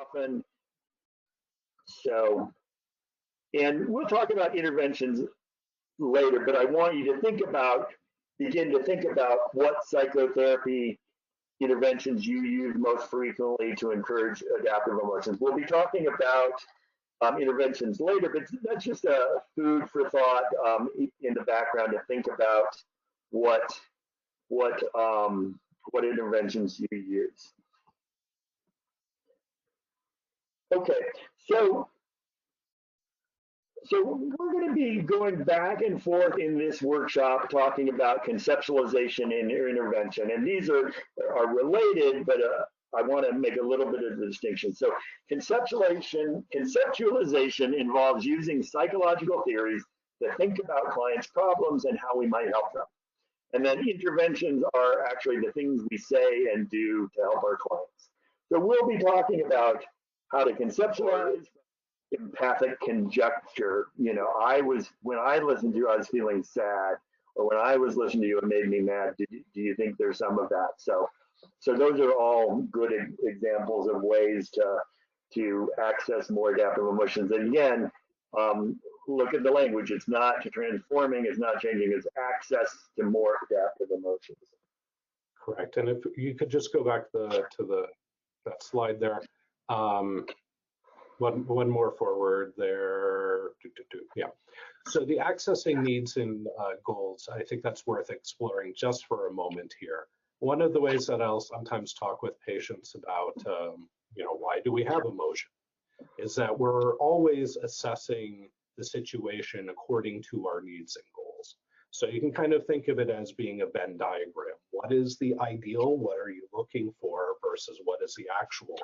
often. So, and we'll talk about interventions later, but I want you to begin to think about what psychotherapy interventions you use most frequently to encourage adaptive emotions. We'll be talking about interventions later, but that's just a food for thought in the background to think about what interventions you use. Okay, so we're going to be going back and forth in this workshop talking about conceptualization and intervention, and these are related, but I want to make a little bit of a distinction. So conceptualization involves using psychological theories to think about clients' problems and how we might help them. And then interventions are actually the things we say and do to help our clients. So we'll be talking about how to conceptualize empathic conjecture. You know, when I listened to you, I was feeling sad, or when I was listening to you, it made me mad. Do you think there's some of that? So those are all good examples of ways to access more adaptive emotions. And again, look at the language. It's not transforming, it's not changing, it's access to more adaptive emotions. Correct. And if you could just go back to that slide there. One more forward there. Yeah. So the accessing needs and goals, I think that's worth exploring just for a moment here. One of the ways that I'll sometimes talk with patients about, why do we have emotion, is that we're always assessing the situation according to our needs and goals. So you can kind of think of it as being a Venn diagram. What is the ideal? What are you looking for versus what is the actual?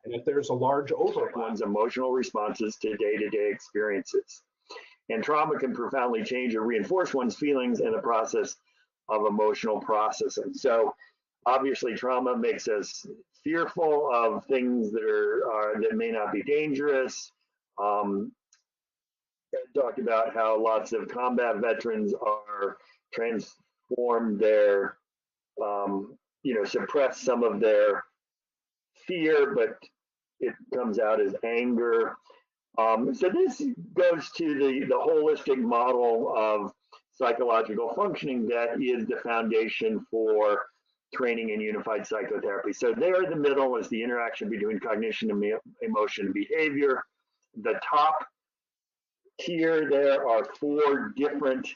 And if there's a large overlap, one's emotional responses to day-to-day experiences. And trauma can profoundly change or reinforce one's feelings in the process of emotional processing. So obviously trauma makes us fearful of things that may not be dangerous. Ed talked about how lots of combat veterans are transformed their, suppress some of their fear, but it comes out as anger. So this goes to the holistic model of psychological functioning that is the foundation for training in unified psychotherapy. So there in the middle is the interaction between cognition and emotion and behavior. The top tier there are 4 different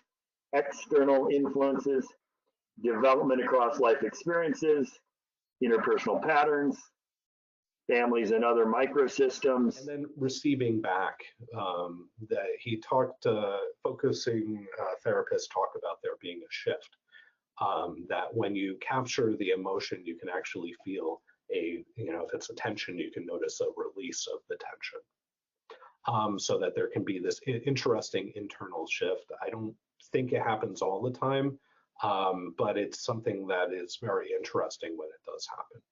external influences: development across life experiences, interpersonal patterns, families and other microsystems. And then receiving back, that he talked, focusing therapists talk about there being a shift, that when you capture the emotion, you can actually feel if it's a tension, you can notice a release of the tension. So that there can be this interesting internal shift. I don't think it happens all the time, but it's something that is very interesting when it does happen.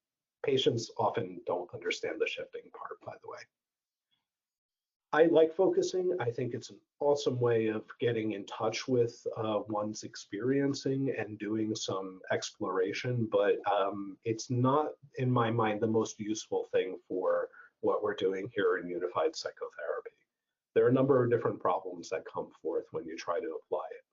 Patients often don't understand the shifting part, by the way. I like focusing. I think it's an awesome way of getting in touch with one's experiencing and doing some exploration, but it's not, in my mind, the most useful thing for what we're doing here in unified psychotherapy. There are a number of different problems that come forth when you try to apply it.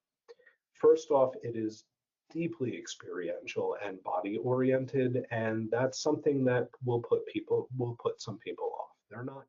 First off, it is deeply experiential and body oriented, and that's something that will put some people off. They're not